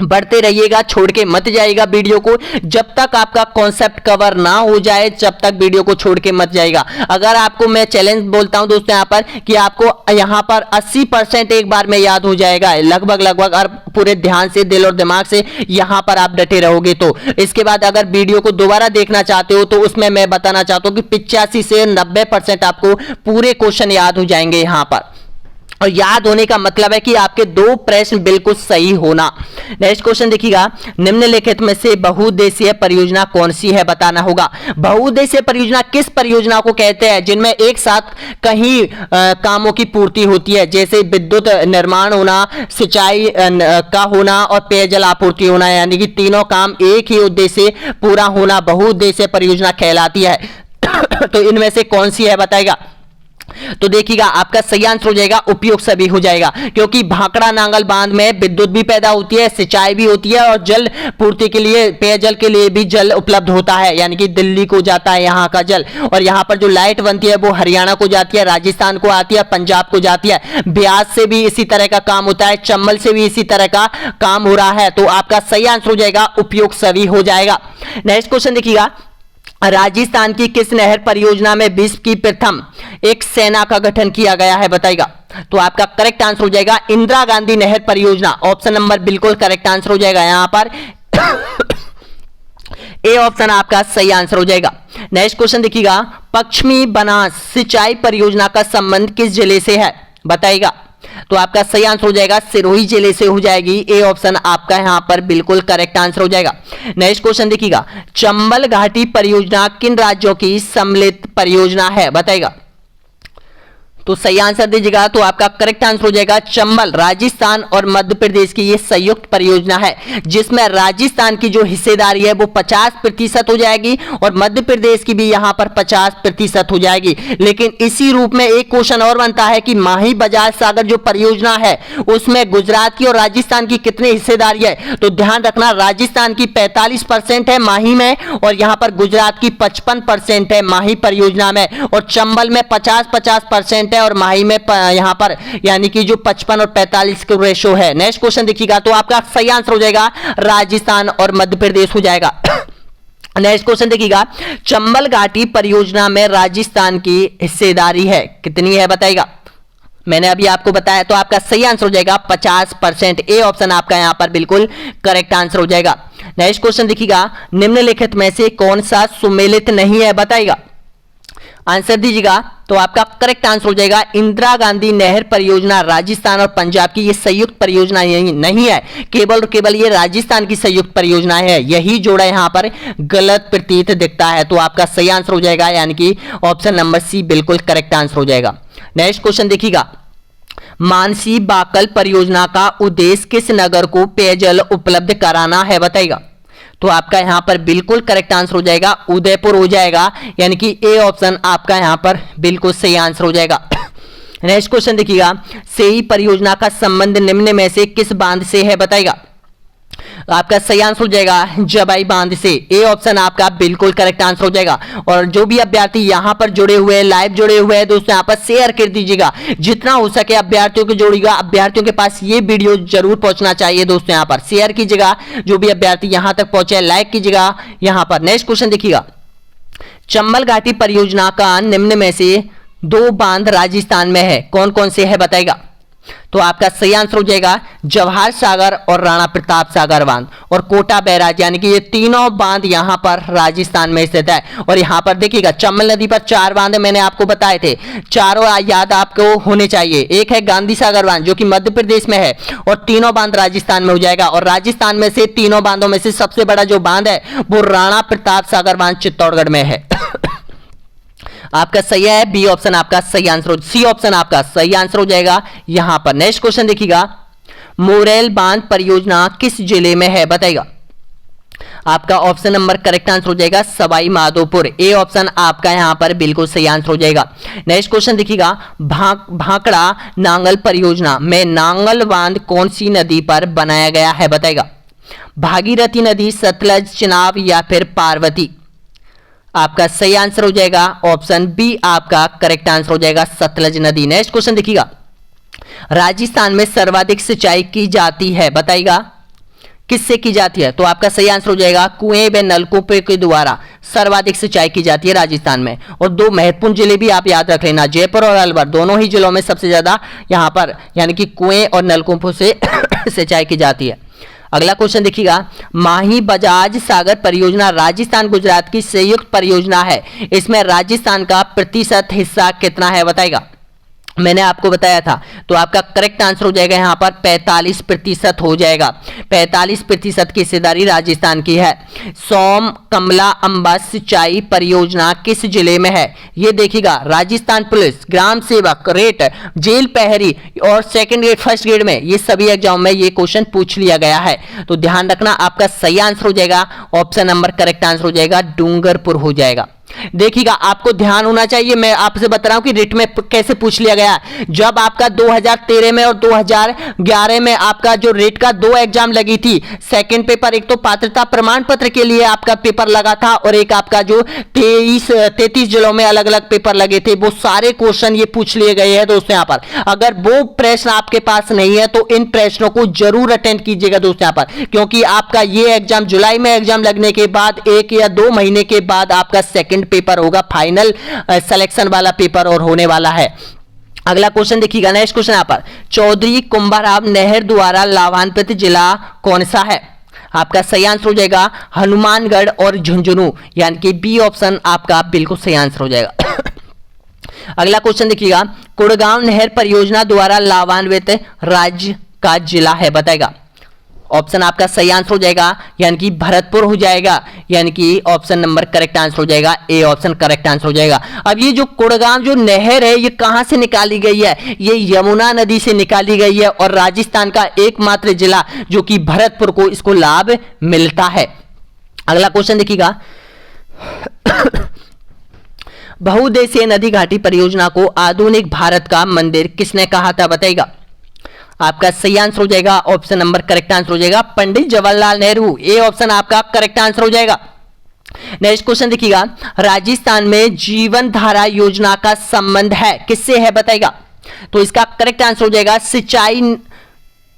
बढ़ते रहिएगा, छोड़ के मत जाइएगा वीडियो को, जब तक आपका कॉन्सेप्ट कवर ना हो जाए जब तक वीडियो को छोड़ के मत जाइएगा। अगर आपको मैं चैलेंज बोलता हूं दोस्तों यहां पर कि आपको यहां पर 80% एक बार में याद हो जाएगा, लगभग और पूरे ध्यान से, दिल और दिमाग से यहां पर आप डटे रहोगे, तो इसके बाद अगर वीडियो को दोबारा देखना चाहते हो तो उसमें मैं बताना चाहता हूं कि 85 से 90% आपको पूरे क्वेश्चन याद हो जाएंगे यहां पर। और याद होने का मतलब है कि आपके 2 प्रश्न बिल्कुल सही होना। नेक्स्ट क्वेश्चन देखिएगा, निम्नलिखित में से बहुउद्देशीय परियोजना कौन सी है, बताना होगा। बहुउद्देशीय परियोजना किस परियोजना को कहते हैं जिनमें एक साथ कहीं कामों की पूर्ति होती है, जैसे विद्युत निर्माण होना, सिंचाई का होना और पेयजल आपूर्ति होना, यानी कि तीनों काम एक ही उद्देश्य पूरा होना बहुउद्देशीय परियोजना कहलाती है। तो इनमें से कौन सी है, बताएगा। तो देखिएगा आपका सही आंसर हो जाएगा उपयुक्त सभी हो जाएगा, क्योंकि भाखड़ा नांगल बांध में विद्युत भी पैदा होती है, सिंचाई भी होती है और जल पूर्ति के लिए, पेयजल के लिए भी जल उपलब्ध होता है, यानी कि दिल्ली को जाता है यहाँ का जल। और यहाँ पर जो लाइट बनती है वो हरियाणा को जाती है, राजस्थान को आती है, पंजाब को जाती है। ब्यास से भी इसी तरह का काम होता है, चंबल से भी इसी तरह का काम हो रहा है। तो आपका सही आंसर हो जाएगा उपयुक्त सभी हो जाएगा। नेक्स्ट क्वेश्चन देखिएगा, राजस्थान की किस नहर परियोजना में विश्व की प्रथम एक सेना का गठन किया गया है, बताइएगा। तो आपका करेक्ट आंसर हो जाएगा इंदिरा गांधी नहर परियोजना, ऑप्शन नंबर बिल्कुल करेक्ट आंसर हो जाएगा यहां पर। ए ऑप्शन आपका सही आंसर हो जाएगा। नेक्स्ट क्वेश्चन देखिएगा, पश्चिमी बनास सिंचाई परियोजना का संबंध किस जिले से है, बताइएगा। तो आपका सही आंसर हो जाएगा सिरोही जिले से हो जाएगी, ए ऑप्शन आपका यहां पर बिल्कुल करेक्ट आंसर हो जाएगा। नेक्स्ट क्वेश्चन देखिएगा, चंबल घाटी परियोजना किन राज्यों की सम्मिलित परियोजना है, बताइएगा। तो सही आंसर दीजिएगा, तो आपका करेक्ट आंसर हो जाएगा चंबल राजस्थान और मध्य प्रदेश की ये संयुक्त परियोजना है, जिसमें राजस्थान की जो हिस्सेदारी है वो 50% हो जाएगी और मध्य प्रदेश की भी यहां पर 50% हो जाएगी। लेकिन इसी रूप में एक क्वेश्चन और बनता है कि माही बजाज सागर जो परियोजना है उसमें गुजरात की और राजस्थान की कितनी हिस्सेदारी है। तो ध्यान रखना, राजस्थान की 45% है माही में और यहां पर गुजरात की 55% है माही परियोजना में, और चंबल में 50-50% और माही में यहां पर यानी कि जो 55 और 45 का रेशो है। नेक्स्ट क्वेश्चन देखिएगा, तो आपका सही आंसर हो जाएगा राजस्थान और मध्य प्रदेश हो जाएगा। नेक्स्ट क्वेश्चन देखिएगा, चंबल घाटी परियोजना में राजस्थान की हिस्सेदारी है कितनी है, बताइएगा। मैंने अभी आपको बताया, तो आपका सही आंसर हो जाएगा 50%, ए ऑप्शन आपका यहां पर बिल्कुल करेक्ट आंसर हो जाएगा। नेक्स्ट क्वेश्चन देखिएगा, निम्नलिखित में से कौन सा सुमेलित नहीं है, बताइएगा। आंसर दीजिएगा। तो आपका करेक्ट आंसर हो जाएगा इंदिरा गांधी नहर परियोजना राजस्थान और पंजाब की ये संयुक्त परियोजना नहीं है, केवल और केवल ये राजस्थान की संयुक्त परियोजना है, यही जोड़ा यहां पर गलत प्रतीत दिखता है। तो आपका सही आंसर हो जाएगा यानी कि ऑप्शन नंबर सी बिल्कुल करेक्ट आंसर हो जाएगा। नेक्स्ट क्वेश्चन देखिएगा, मानसी बाकल परियोजना का उद्देश्य किस नगर को पेयजल उपलब्ध कराना है बताइएगा। तो आपका यहां पर बिल्कुल करेक्ट आंसर हो जाएगा उदयपुर हो जाएगा, यानी कि ए ऑप्शन आपका यहां पर बिल्कुल सही आंसर हो जाएगा। नेक्स्ट क्वेश्चन देखिएगा, सेई परियोजना का संबंध निम्न में से किस बांध से है बताइएगा। आपका सही आंसर हो जाएगा जबाई बांध से, ए ऑप्शन आपका बिल्कुल करेक्ट आंसर हो जाएगा। और जो भी अभ्यर्थी यहां पर जुड़े हुए हैं, लाइव जुड़े हुए हैं दोस्तों, यहां पर शेयर कर दीजिएगा, जितना हो सके अभ्यर्थियों को जोड़िएगा, अभ्यर्थियों के पास ये वीडियो जरूर पहुंचना चाहिए दोस्तों, यहां पर शेयर कीजिएगा, जो भी अभ्यर्थी यहां तक पहुंचे लाइक कीजिएगा यहां पर। नेक्स्ट क्वेश्चन देखिएगा, चंबल घाटी परियोजना का निम्न में से 2 बांध राजस्थान में है, कौन कौन से है बताइएगा। तो आपका सही आंसर हो जाएगा जवाहर सागर और राणा प्रताप सागर बांध और कोटा बैराज, यानी कि ये तीनों बांध यहां पर राजस्थान में स्थित है। और यहां पर देखिएगा चंबल नदी पर 4 बांध मैंने आपको बताए थे, चारों याद आपको होने चाहिए। एक है गांधी सागर बांध जो कि मध्य प्रदेश में है, और तीनों बांध राजस्थान में हो जाएगा। और राजस्थान में से तीनों बांधों में से सबसे बड़ा जो बांध है वो राणा प्रताप सागर बांध चित्तौड़गढ़ में है। आपका सही है बी ऑप्शन आपका सही आंसर, सी ऑप्शन आपका सही आंसर हो जाएगा यहां पर। नेक्स्ट क्वेश्चन देखिएगा, मोरेल बांध परियोजना किस जिले में है बताइएगा। आपका ऑप्शन नंबर करेक्ट आंसर हो जाएगा सवाई माधोपुर, ए ऑप्शन आपका यहां पर बिल्कुल सही आंसर हो जाएगा। नेक्स्ट क्वेश्चन देखिएगा, भांकड़ा नांगल परियोजना में नांगल बांध कौन सी नदी पर बनाया गया है बताइएगा। भागीरथी नदी, सतलज, चिनाब या फिर पार्वती। आपका सही आंसर हो जाएगा ऑप्शन बी आपका करेक्ट आंसर हो जाएगा सतलज नदी। नेक्स्ट क्वेश्चन देखिएगा, राजस्थान में सर्वाधिक सिंचाई की जाती है बताइएगा, किससे की जाती है। तो आपका सही आंसर हो जाएगा कुएं व नलकूपों के द्वारा सर्वाधिक सिंचाई की जाती है राजस्थान में। और 2 महत्वपूर्ण जिले भी आप याद रख लेना, जयपुर और अलवर, दोनों ही जिलों में सबसे ज्यादा यहां पर यानी कि कुएं और नलकूपों से सिंचाई की जाती है। अगला क्वेश्चन देखिएगा, माही बजाज सागर परियोजना राजस्थान गुजरात की संयुक्त परियोजना है, इसमें राजस्थान का प्रतिशत हिस्सा कितना है बताइएगा। मैंने आपको बताया था, तो आपका करेक्ट आंसर हो जाएगा यहां पर 45% हो जाएगा। 45% की हिस्सेदारी राजस्थान की है। सोम कमला अंबा सिंचाई परियोजना किस जिले में है, ये देखिएगा। राजस्थान पुलिस, ग्राम सेवक, रेट, जेल प्रहरी और सेकंड ग्रेड फर्स्ट ग्रेड में ये सभी एग्जाम में ये क्वेश्चन पूछ लिया गया है, तो ध्यान रखना। आपका सही आंसर हो जाएगा ऑप्शन नंबर करेक्ट आंसर हो जाएगा डूंगरपुर हो जाएगा। देखिएगा आपको ध्यान होना चाहिए, मैं आपसे बता रहा हूं कि रिट में कैसे पूछ लिया गया। जब आपका 2013 में और 2011 में आपका जो रिट का 2 एग्जाम लगी थी, सेकंड पेपर एक तो पात्रता प्रमाण पत्र के लिए आपका पेपर लगा था और एक आपका जो 33 जिलों में अलग अलग पेपर लगे थे, वो सारे क्वेश्चन ये पूछ लिए गए हैं दोस्तों। यहां पर अगर वो प्रश्न आपके पास नहीं है तो इन प्रश्नों को जरूर अटेंड कीजिएगा दोस्तों यहां पर, क्योंकि आपका ये एग्जाम जुलाई में एग्जाम लगने के बाद 1 या 2 महीने के बाद आपका सेकंड पेपर होगा, फाइनल सिलेक्शन वाला पेपर और होने वाला है। अगला क्वेश्चन देखिएगा, नेक्स्ट क्वेश्चन यहां पर, चौधरी कुंभाराव नहर द्वारा लाभान्वित जिला कौन सा है। आपका सही आंसर हो जाएगा हनुमानगढ़ और झुंझुनू, यानी कि बी ऑप्शन आपका बिल्कुल सही आंसर हो जाएगा। अगला क्वेश्चन देखिएगा, कुड़गांव नहर परियोजना द्वारा लाभान्वित राज्य का जिला है बताएगा। ऑप्शन आपका सही आंसर हो जाएगा यानी कि भरतपुर हो जाएगा, यानी कि ऑप्शन नंबर करेक्ट आंसर हो जाएगा, ए ऑप्शन करेक्ट आंसर हो जाएगा। अब ये जो कुड़गांव जो नहर है ये कहां से निकाली गई है, ये यमुना नदी से निकाली गई है और राजस्थान का एकमात्र जिला जो कि भरतपुर को इसको लाभ मिलता है। अगला क्वेश्चन देखिएगा, बहुउद्देशीय नदी घाटी परियोजना को आधुनिक भारत का मंदिर किसने कहा था बताइएगा। आपका सही आंसर हो जाएगा ऑप्शन नंबर करेक्ट आंसर हो जाएगा पंडित जवाहरलाल नेहरू, ए ऑप्शन आपका करेक्ट आंसर हो जाएगा। नेक्स्ट क्वेश्चन देखिएगा, राजस्थान में जीवन धारा योजना का संबंध है किससे है बताइएगा। तो इसका करेक्ट आंसर हो जाएगा सिंचाई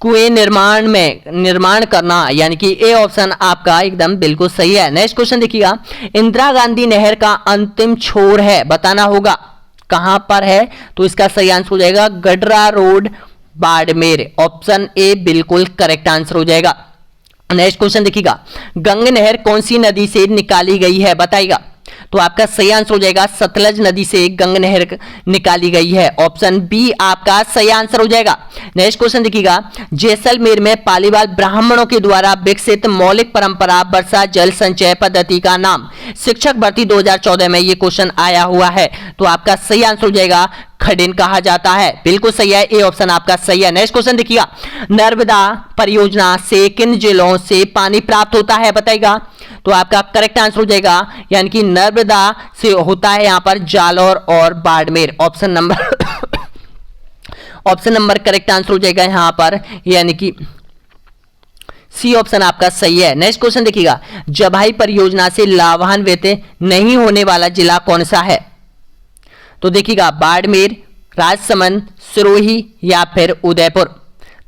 कुएं निर्माण करना, यानी कि ए ऑप्शन आपका एकदम बिल्कुल सही है। नेक्स्ट क्वेश्चन देखिएगा, इंदिरा गांधी नहर का अंतिम छोर है बताना होगा कहां पर है। तो इसका सही आंसर हो जाएगा Gadra road Barmer, option A बिल्कुल करेक्ट आंसर हो जाएगा। नेक्स्ट क्वेश्चन देखिएगा, गंग नहर कौन सी नदी से निकाली गई है बताइएगा। तो आपका सही आंसर हो जाएगा सतलज नदी से गंग नहर निकाली गई है। ऑप्शन बी आपका सही आंसर हो जाएगा। नेक्स्ट क्वेश्चन देखिएगा, जैसलमेर में पालीवाल ब्राह्मणों के द्वारा विकसित मौलिक परंपरा वर्षा जल संचय पद्धति का नाम। शिक्षक भर्ती 2014 में ये क्वेश्चन आया हुआ है। तो आपका सही आंसर हो जाएगा खडिन कहा जाता है। बिल्कुल सही है, ए ऑप्शन आपका सही है। नेक्स्ट क्वेश्चन देखिएगा, नर्मदा परियोजना से किन जिलों से पानी प्राप्त होता है बताइएगा। तो आपका करेक्ट आंसर हो जाएगा यानी कि नर्मदा से होता है यहां पर जालौर और Barmer. Option number correct answer हो जाएगा यहां पर यानी कि सी ऑप्शन आपका सही है। नेक्स्ट क्वेश्चन देखिएगा, जवाई परियोजना से लाभान्वित नहीं होने वाला जिला कौन सा है। तो देखिएगा बाड़मेर, राजसमंद, सिरोही या फिर उदयपुर।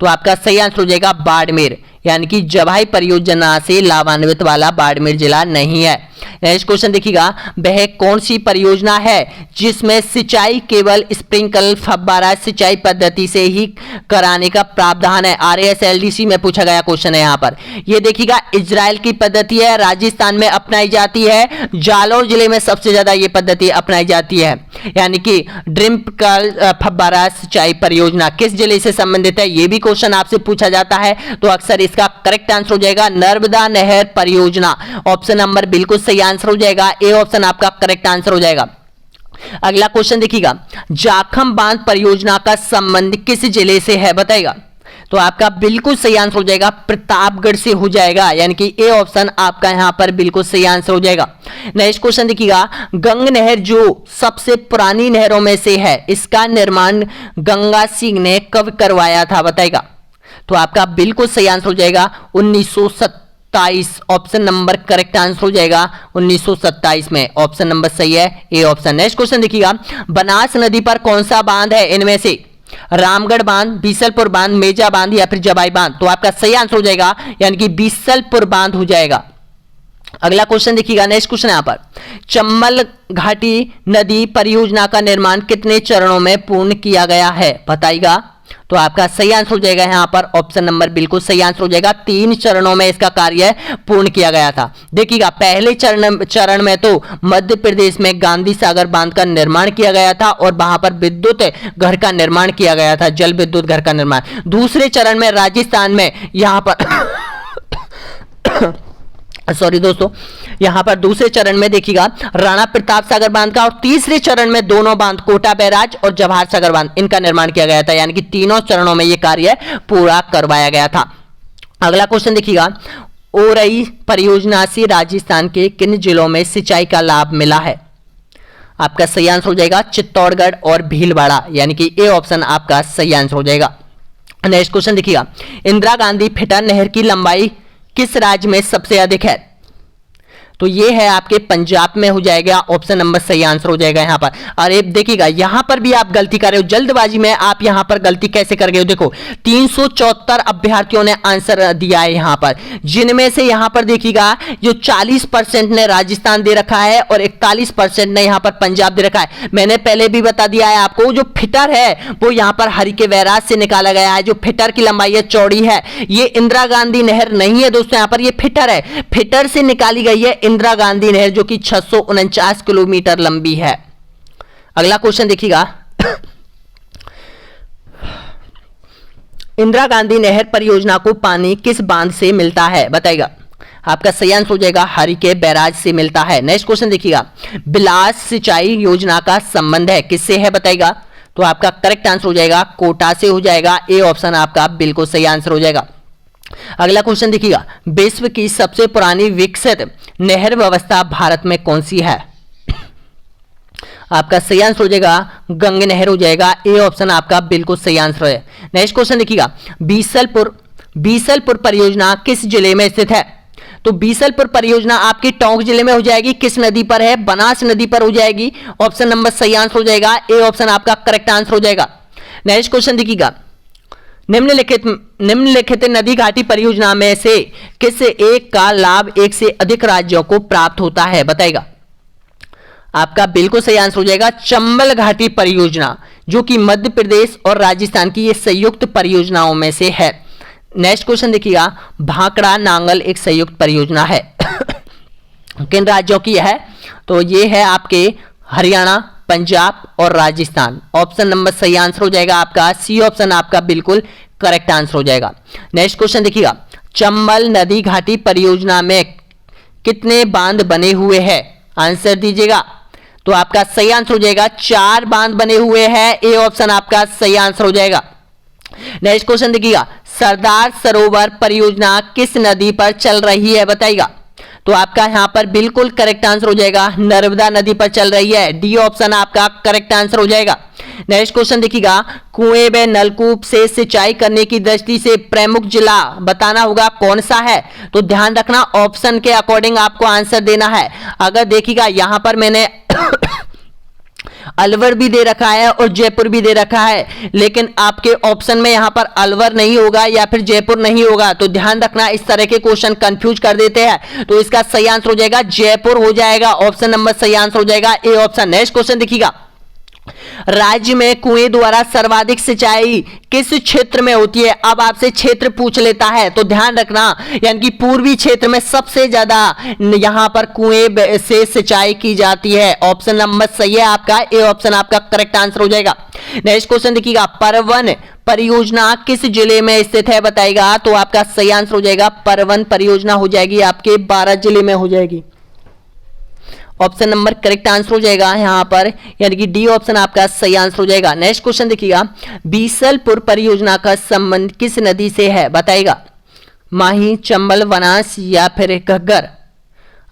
तो आपका सही आंसर हो जाएगा बाड़मेर यानी कि जवाई परियोजना से लाभान्वित वाला बाड़मेर जिला नहीं है। नेक्स्ट क्वेश्चन देखिएगा, वह कौन सी परियोजना है जिसमें सिंचाई केवल स्प्रिंकल फव्वारा सिंचाई पद्धति से ही कराने का प्रावधान है। RASLDC में पूछा गया क्वेश्चन है यहाँ पर। ये देखिएगा इजराइल की पद्धति है, राजस्थान में अपनाई जाती है, जालौर जिले में सबसे ज्यादा ये पद्धति अपनाई जाती है। यानी कि ड्रिम्पकल फव्वारा सिंचाई परियोजना किस जिले से संबंधित है, ये भी क्वेश्चन आपसे पूछा जाता है। तो अक्सर इसका करेक्ट आंसर हो जाएगा नर्मदा नहर परियोजना। ऑप्शन नंबर बिल्कुल सही आंसर हो जाएगा, ए ऑप्शन आपका करेक्ट आंसर हो जाएगा। अगला क्वेश्चन देखिएगा, जाखम बांध परियोजना का संबंध किस जिले से है बताइएगा। तो आपका बिल्कुल सही आंसर हो जाएगा प्रतापगढ़ से हो जाएगा यानी कि ए ऑप्शन आपका यहां पर बिल्कुल सही आंसर हो जाएगा। नेक्स्ट क्वेश्चन देखिएगा, गंग नहर जो सबसे पुरानी नहरों में से है, इसका निर्माण गंगा सिंह ने कब करवाया था बताइएगा। तो आपका बिल्कुल सही आंसर हो जाएगा 1927। ऑप्शन नंबर करेक्ट आंसर हो जाएगा 1927 में। ऑप्शन नंबर सही है, ए ऑप्शन। नेक्स्ट क्वेश्चन देखिएगा, बनास नदी पर कौन सा बांध है इनमें से, रामगढ़ बांध, बीसलपुर बांध, मेजा बांध या फिर जवाई बांध। तो आपका सही आंसर हो जाएगा यानी कि बीसलपुर बांध हो जाएगा। अगला क्वेश्चन देखिएगा, नेक्स्ट क्वेश्चन यहां पर, चंबल घाटी नदी परियोजना का निर्माण कितने चरणों में पूर्ण किया गया है बताइएगा। तो आपका सही आंसर हो जाएगा यहां पर ऑप्शन नंबर बिल्कुल सही आंसर हो जाएगा 3 चरणों में इसका कार्य पूर्ण किया गया था। देखिएगा पहले चरण में तो मध्य प्रदेश में गांधी सागर बांध का निर्माण किया गया था और वहां पर विद्युत घर का निर्माण किया गया था, जल विद्युत घर का निर्माण। दूसरे चरण में राजस्थान में यहां पर सॉरी दोस्तों, यहां पर दूसरे चरण में देखिएगा राणा प्रताप सागर बांध का, और तीसरे चरण में दोनों बांध कोटा बैराज और जवाहर सागर बांध इनका निर्माण किया गया था। यानी कि तीनों चरणों में यह कार्य पूरा करवाया गया था। अगला क्वेश्चन देखिएगा, ओरई परियोजना से राजस्थान के किन जिलों में सिंचाई का लाभ मिला है। आपका सही आंसर हो जाएगा चित्तौड़गढ़ और भीलवाड़ा यानी कि ए ऑप्शन आपका सही आंसर हो जाएगा। नेक्स्ट क्वेश्चन देखिएगा, इंदिरा गांधी फिटर नहर की लंबाई किस राज्य में सबसे अधिक है। तो ये है आपके पंजाब में हो जाएगा। ऑप्शन नंबर सही आंसर हो जाएगा यहां पर। अरे देखिएगा यहां पर भी आप गलती कर रहे हो, जल्दबाजी में आप यहां पर गलती कैसे कर गए हो। देखो 374 अभ्यर्थियों ने आंसर दिया है यहां पर, जिनमें से यहां पर देखिएगा जो 40% ने राजस्थान दे रखा है और 41% ने यहां पर पंजाब दे रखा है। मैंने पहले भी बता दिया है आपको, जो फिटर है वो यहां पर हरिके बैराज से निकाला गया है। जो फिटर की लंबाई है चौड़ी है, ये इंदिरा गांधी नहर नहीं है दोस्तों, यहां पर ये फिटर है, फिटर से निकाली गई है इंदिरा गांधी नहर जो कि 649 किलोमीटर लंबी है। अगला क्वेश्चन देखिएगा, इंदिरा गांधी नहर परियोजना को पानी किस बांध से मिलता है बताइएगा। आपका सही आंसर हो जाएगा हरिके बैराज से मिलता है। नेक्स्ट क्वेश्चन देखिएगा, बिलास सिंचाई योजना का संबंध है किससे है बताइएगा। तो आपका करेक्ट आंसर हो जाएगा कोटा से हो जाएगा, ए ऑप्शन आपका बिल्कुल सही आंसर हो जाएगा। अगला क्वेश्चन देखिएगा, विश्व की सबसे पुरानी विकसित नहर व्यवस्था भारत में कौन सी है। आपका सही आंसर हो जाएगा गंगा नहर हो जाएगा, ए ऑप्शन आपका बिल्कुल सही आंसर है। नेक्स्ट क्वेश्चन देखिएगा, बीसलपुर परियोजना किस जिले में स्थित है। तो बीसलपुर परियोजना आपकी टोंक जिले में हो जाएगी। किस नदी पर है, बनास नदी पर हो जाएगी। ऑप्शन नंबर सही आंसर हो जाएगा, ए ऑप्शन आपका करेक्ट आंसर हो जाएगा। नेक्स्ट क्वेश्चन देखिएगा, निम्नलिखित नदी घाटी परियोजना में से किस एक का लाभ एक से अधिक राज्यों को प्राप्त होता है बताइएगा। आपका बिल्कुल सही आंसर हो जाएगा चंबल घाटी परियोजना, जो कि मध्य प्रदेश और राजस्थान की ये संयुक्त परियोजनाओं में से है। नेक्स्ट क्वेश्चन देखिएगा, भाखड़ा नांगल एक संयुक्त परियोजना है। किन राज्यों की है? तो ये है आपके हरियाणा, पंजाब और राजस्थान। ऑप्शन नंबर सही आंसर हो जाएगा आपका सी ऑप्शन, आपका बिल्कुल करेक्ट आंसर हो जाएगा। नेक्स्ट क्वेश्चन देखिएगा, चंबल नदी घाटी परियोजना में कितने बांध बने हुए हैं? आंसर दीजिएगा। तो आपका सही आंसर हो जाएगा 4 बांध बने हुए हैं, ए ऑप्शन आपका सही आंसर हो जाएगा। नेक्स्ट क्वेश्चन देखिएगा, सरदार सरोवर परियोजना किस नदी पर चल रही है? बताइएगा। तो आपका यहां पर बिल्कुल करेक्ट आंसर हो जाएगा, नर्मदा नदी पर चल रही है, डी ऑप्शन आपका करेक्ट आंसर हो जाएगा। नेक्स्ट क्वेश्चन देखिएगा, कुएं व नलकूप से सिंचाई करने की दृष्टि से प्रमुख जिला बताना होगा, कौन सा है? तो ध्यान रखना, ऑप्शन के अकॉर्डिंग आपको आंसर देना है। अगर देखिएगा यहां पर मैंने अलवर भी दे रखा है और जयपुर भी दे रखा है, लेकिन आपके ऑप्शन में यहां पर अलवर नहीं होगा या फिर जयपुर नहीं होगा, तो ध्यान रखना, इस तरह के क्वेश्चन कंफ्यूज कर देते हैं। तो इसका सही आंसर हो जाएगा जयपुर हो जाएगा, ऑप्शन नंबर सही आंसर हो जाएगा, ए ऑप्शन। नेक्स्ट क्वेश्चन देखिएगा, राज्य में कुएं द्वारा सर्वाधिक सिंचाई किस क्षेत्र में होती है? अब आपसे क्षेत्र पूछ लेता है तो ध्यान रखना, यानी कि पूर्वी क्षेत्र में सबसे ज्यादा यहां पर कुएं से सिंचाई की जाती है, ऑप्शन नंबर सही है आपका, ए ऑप्शन आपका करेक्ट आंसर हो जाएगा। नेक्स्ट क्वेश्चन देखिएगा, परवन परियोजना किस जिले में स्थित है? बताएगा। तो आपका सही आंसर हो जाएगा, परवन परियोजना हो जाएगी आपके 12 जिले में हो जाएगी, ऑप्शन नंबर करेक्ट आंसर हो जाएगा यहां पर, यानी कि डी ऑप्शन आपका सही आंसर हो जाएगा। नेक्स्ट क्वेश्चन देखिएगा, बीसलपुर परियोजना का संबंध किस नदी से है? बताएगा। माही, चंबल, बनास या फिर घग्गर?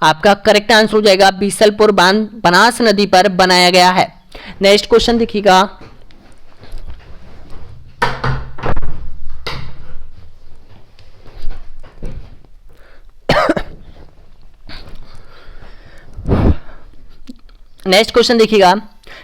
आपका करेक्ट आंसर हो जाएगा, बीसलपुर बांध बनास नदी पर बनाया गया है। नेक्स्ट क्वेश्चन देखिएगा, नेक्स्ट क्वेश्चन देखिएगा,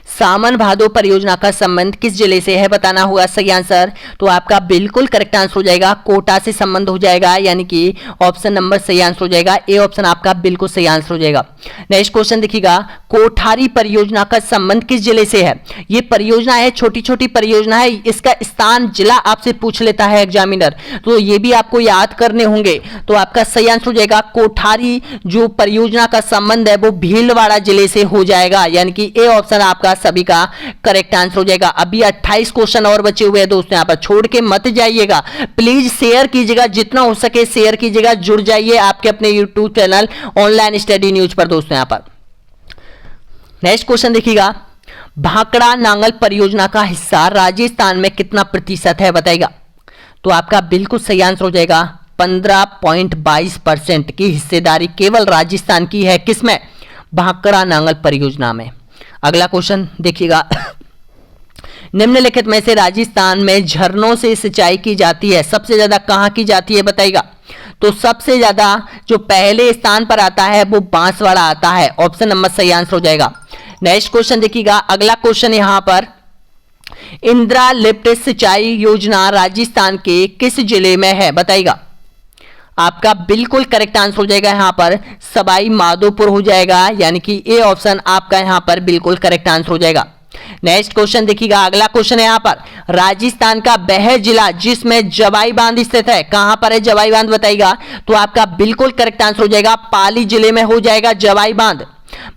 सामन भादो परियोजना का संबंध किस जिले से है? बताना होगा सही आंसर। तो आपका बिल्कुल करेक्ट आंसर हो जाएगा, कोटा से संबंध हो जाएगा, यानी कि ऑप्शन नंबर सही आंसर हो जाएगा, ए ऑप्शन आपका बिल्कुल सही आंसर हो जाएगा। नेक्स्ट क्वेश्चन देखिएगा, कोठारी परियोजना का संबंध किस जिले से है? ये परियोजना है, छोटी छोटी परियोजना है, इसका स्थान जिला आपसे पूछ लेता है एग्जामिनर, तो ये भी आपको याद करने होंगे। तो आपका सही आंसर हो जाएगा, कोठारी जो परियोजना का संबंध है वो भीलवाड़ा जिले से हो जाएगा, यानी कि ए ऑप्शन आपका सभी का करेक्ट आंसर हो जाएगा। अभी 28 क्वेश्चन और बचे हुए हैं दोस्तों, यहां पर छोड़ के मत जाइएगा, प्लीज शेयर कीजिएगा, जितना हो सके शेयर कीजिएगा, जुड़ जाइए आपके अपने YouTube channel online study news पर दोस्तों। यहां पर नेक्स्ट क्वेश्चन देखिएगा, भाखड़ा नांगल परियोजना का हिस्सा राजस्थान में कितना प्रतिशत है? बताएगा। तो आपका बिल्कुल सही आंसर हो जाएगा, 15.22% की हिस्सेदारी केवल राजस्थान की है, किसमें? भाखड़ा नांगल परियोजना में। अगला क्वेश्चन देखिएगा, निम्नलिखित में से राजस्थान में झरनों से सिंचाई की जाती है, सबसे ज्यादा कहां की जाती है? बताइएगा। तो सबसे ज्यादा जो पहले स्थान पर आता है वो बांसवाड़ा आता है, ऑप्शन नंबर सही आंसर हो जाएगा। नेक्स्ट क्वेश्चन देखिएगा, अगला क्वेश्चन यहां पर, इंदिरा लिफ्ट सिंचाई योजना राजस्थान के किस जिले में है? बताइएगा। आपका बिल्कुल करेक्ट आंसर हो जाएगा यहां पर सवाई माधोपुर हो जाएगा, यानी कि ए ऑप्शन आपका यहां पर बिल्कुल करेक्ट आंसर हो जाएगा। नेक्स्ट क्वेश्चन देखिएगा, अगला क्वेश्चन है यहां पर, राजस्थान का वह जिला जिसमें जवाई बांध स्थित है, कहां पर है जवाई बांध? बताइएगा। तो आपका बिल्कुल करेक्ट आंसर हो जाएगा, पाली जिले में हो जाएगा जवाई बांध।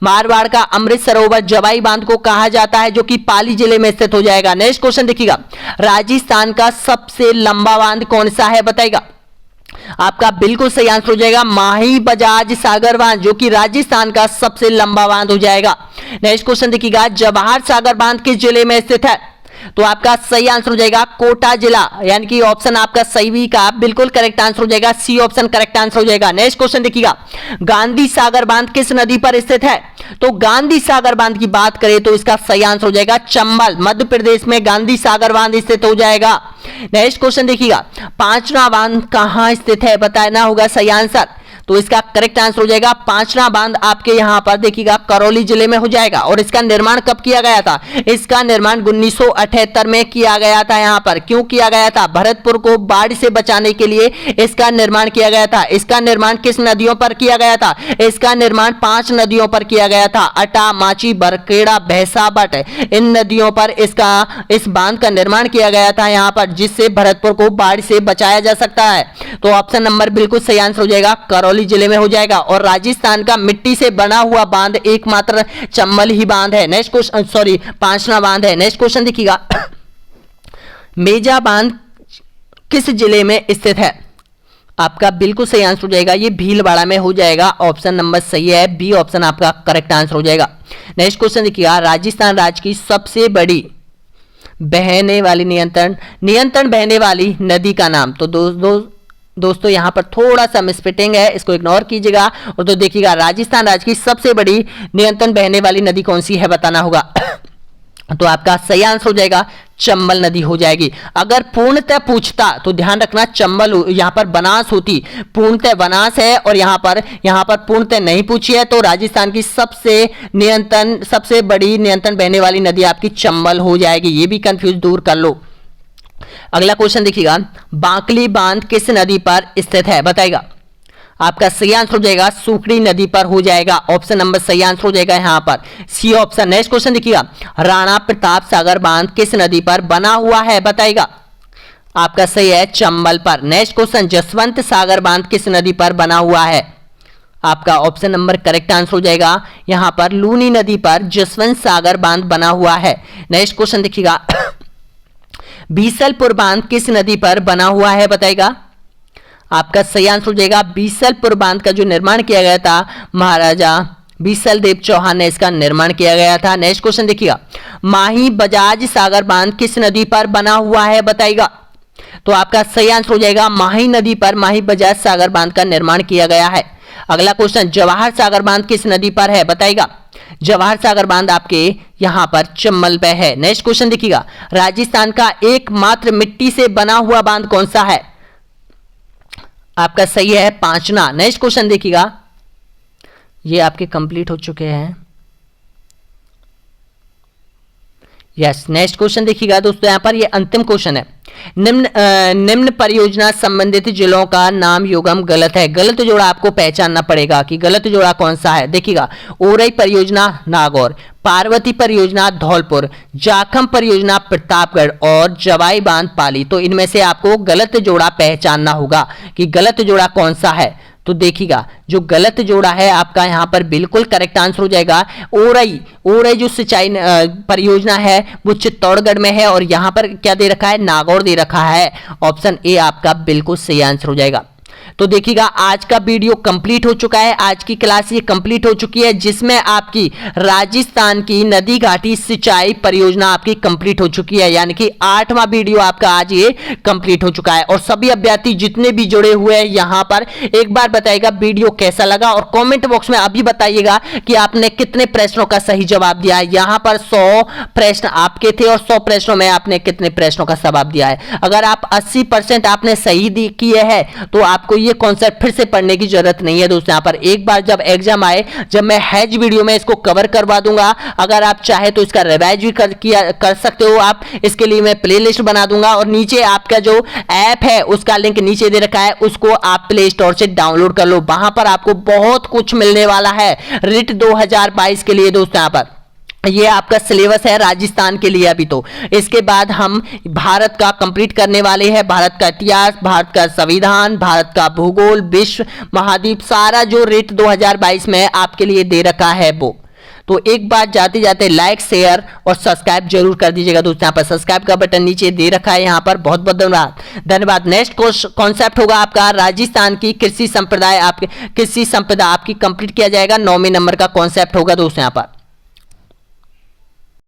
मारवाड़ का अमृत सरोवर जवाई बांध को कहा जाता है, जो कि पाली जिले में स्थित हो जाएगा। नेक्स्ट क्वेश्चन देखिएगा, राजस्थान का सबसे लंबा बांध कौन सा है? बताइएगा। आपका बिल्कुल सही आंसर हो जाएगा, माही बजाज सागर बांध, जो कि राजस्थान का सबसे लंबा बांध हो जाएगा। नेक्स्ट क्वेश्चन देखिएगा, जवाहर सागर बांध किस जिले में स्थित है? तो आपका सही आंसर हो जाएगा कोटा जिला, यानी कि ऑप्शन आपका सही भी का बिल्कुल करेक्ट आंसर हो जाएगा, सी ऑप्शन करेक्ट आंसर हो जाएगा। नेक्स्ट क्वेश्चन देखिएगा, गांधी सागर बांध किस नदी पर स्थित है? तो गांधी सागर बांध की बात करें तो इसका सही आंसर हो जाएगा चंबल, मध्य प्रदेश में गांधी सागर बांध स्थित हो जाएगा। नेक्स्ट क्वेश्चन देखिएगा, पांचना बांध कहां स्थित है? बताना होगा सही आंसर। तो इसका करेक्ट आंसर हो जाएगा पांचना बांध आपके यहां पर देखिएगा करौली जिले में हो जाएगा। और इसका निर्माण कब किया गया था? इसका निर्माण 1978 में किया गया था। यहां पर क्यों किया गया था? भरतपुर को बाढ़ से बचाने के लिए इसका निर्माण किया गया था। इसका निर्माण किस नदियों पर किया गया था? इसका निर्माण 5 नदियों पर किया गया था, अटा, माची, बरखेड़ा, भैंसा, बट, इन नदियों पर इस बांध का निर्माण किया गया था यहां पर, जिससे भरतपुर को बाढ़ से बचाया जा सकता है। तो ऑप्शन नंबर बिल्कुल सही आंसर हो जाएगा करौली करौली जिले में हो जाएगा। और राजस्थान का मिट्टी से बना हुआ बांध एकमात्र चंबल ही बांध है। नेक्स्ट क्वेश्चन, सॉरी, पांचवा बांध है। नेक्स्ट क्वेश्चन देखिएगा, मेजा बांध किस जिले में स्थित है? आपका बिल्कुल सही आंसर हो जाएगा, ये भीलवाड़ा में हो जाएगा। ऑप्शन नंबर सही है, बी ऑप्शन आपका करेक्ट आंसर हो जाएगा। नेक्स्ट क्वेश्चन देखिएगा, राजस्थान राज्य की सबसे बड़ी बहने वाली नियंत्रण बहने वाली नदी का नाम। तो दोस्तों यहां पर थोड़ा सा मिसप्रिंटिंग है, इसको इग्नोर कीजिएगा। और तो देखिएगा, राजस्थान राज्य की सबसे बड़ी नियंत्रण बहने वाली नदी कौन सी है बताना होगा। तो आपका सही आंसर हो जाएगा चंबल नदी हो जाएगी। अगर पूर्णतः पूछता तो ध्यान रखना चंबल, यहां पर बनास होती, पूर्णतः बनास है और यहां पर पूर्णतः नहीं पूछी है, तो राजस्थान की सबसे बड़ी नियंत्रण बहने वाली नदी आपकी चंबल हो जाएगी। ये भी कंफ्यूज दूर कर लो। अगला क्वेश्चन देखिएगा, बांकली बांध किस नदी पर स्थित है बताएगा। आपका सही आंसर हो जाएगा सुकड़ी नदी पर हो जाएगा। ऑप्शन नंबर सही आंसर हो जाएगा यहां पर सी ऑप्शन। नेक्स्ट क्वेश्चन देखिएगा, राणा प्रताप सागर बांध किस नदी पर बना हुआ है बताएगा। आपका सही है चंबल पर। नेक्स्ट क्वेश्चन, जसवंत सागर बांध किस नदी पर बना हुआ है? आपका ऑप्शन नंबर करेक्ट आंसर हो जाएगा यहां पर लूनी नदी पर जसवंत सागर बांध बना हुआ है। नेक्स्ट क्वेश्चन देखिएगा, बीसलपुर बांध किस नदी पर बना हुआ है बताएगा। आपका सही आंसर हो जाएगा बीसलपुर बांध का जो निर्माण किया गया था, महाराजा बीसल देव चौहान ने इसका निर्माण किया गया था। नेक्स्ट क्वेश्चन देखिएगा, माही बजाज सागर बांध किस नदी पर बना हुआ है बताइएगा। तो आपका सही आंसर हो जाएगा माही नदी पर माही बजाज सागर बांध का निर्माण किया गया है। अगला क्वेश्चन, जवाहर सागर बांध किस नदी पर है बताइएगा। जवाहर सागर बांध आपके यहां पर चंबल पे है। नेक्स्ट क्वेश्चन देखिएगा, राजस्थान का एकमात्र मिट्टी से बना हुआ बांध कौन सा है? आपका सही है पांचना। नेक्स्ट क्वेश्चन देखिएगा, ये आपके कंप्लीट हो चुके हैं। यस, नेक्स्ट क्वेश्चन देखिएगा दोस्तों, यहां पर ये अंतिम क्वेश्चन है। निम्न परियोजना संबंधित जिलों का नाम युगम गलत है। गलत जोड़ा आपको पहचानना पड़ेगा कि गलत जोड़ा कौन सा है। देखिएगा, ओरई परियोजना नागौर, पार्वती परियोजना धौलपुर, जाखम परियोजना प्रतापगढ़ और जवाई बांध पाली। तो इनमें से आपको गलत जोड़ा पहचानना होगा कि गलत जोड़ा कौन सा है। तो देखिएगा, जो गलत जोड़ा है आपका यहां पर बिल्कुल करेक्ट आंसर हो जाएगा ओरई जो सिंचाई परियोजना है वो चित्तौड़गढ़ में है और यहां पर क्या दे रखा है, नागौर दे रखा है। ऑप्शन ए आपका बिल्कुल सही आंसर हो जाएगा। तो देखिएगा, आज का वीडियो कंप्लीट हो चुका है, आज की क्लास ये कंप्लीट हो चुकी है, जिसमें आपकी राजस्थान की नदी घाटी सिंचाई परियोजना आपकी कंप्लीट हो चुकी है। यानी कि 8वां वीडियो आपका आज ये कंप्लीट हो चुका है। और सभी अभ्यर्थी जितने भी जुड़े हुए हैं यहां पर एक बार बताइएगा वीडियो कैसा लगा और कमेंट बॉक्स में अभी बताइएगा कि आपने कितने प्रश्नों का सही जवाब दिया है। यहां पर 100 प्रश्न आपके थे और 100 प्रश्नों में आपने कितने प्रश्नों का जवाब दिया है। अगर आप 80% आपने सही किए हैं तो आपको ये कॉन्सेप्ट फिर से पढ़ने की जरूरत नहीं है दोस्तों। यहां पर एक बार जब एग्जाम आए, जब मैं हैज वीडियो में इसको कवर करवा दूंगा, अगर आप चाहे तो इसका रिवाइज भी कर सकते हो आप। इसके लिए मैं प्लेलिस्ट बना दूंगा और नीचे आपका जो ऐप है उसका लिंक नीचे दे रखा है, उसको आप प्ले स्टोर से डाउनलोड कर लो। वहां पर आपको बहुत कुछ मिलने वाला है रिट 2022 के लिए दोस्तों। यहां पर ये आपका सिलेबस है राजस्थान के लिए। अभी तो इसके बाद हम भारत का कंप्लीट करने वाले हैं, भारत का इतिहास, भारत का संविधान, भारत का भूगोल, विश्व महाद्वीप, सारा जो रेट 2022 में आपके लिए दे रखा है वो। तो एक बार जाते जाते लाइक, शेयर और सब्सक्राइब जरूर कर दीजिएगा दोस्तों। यहाँ पर सब्सक्राइब का बटन नीचे दे रखा है, यहाँ पर बहुत बहुत धन्यवाद। नेक्स्ट कॉन्सेप्ट होगा आपका राजस्थान की कृषि संप्रदाय आपकी कंप्लीट किया जाएगा। 9वें नंबर का कॉन्सेप्ट होगा दोस्तों यहाँ पर।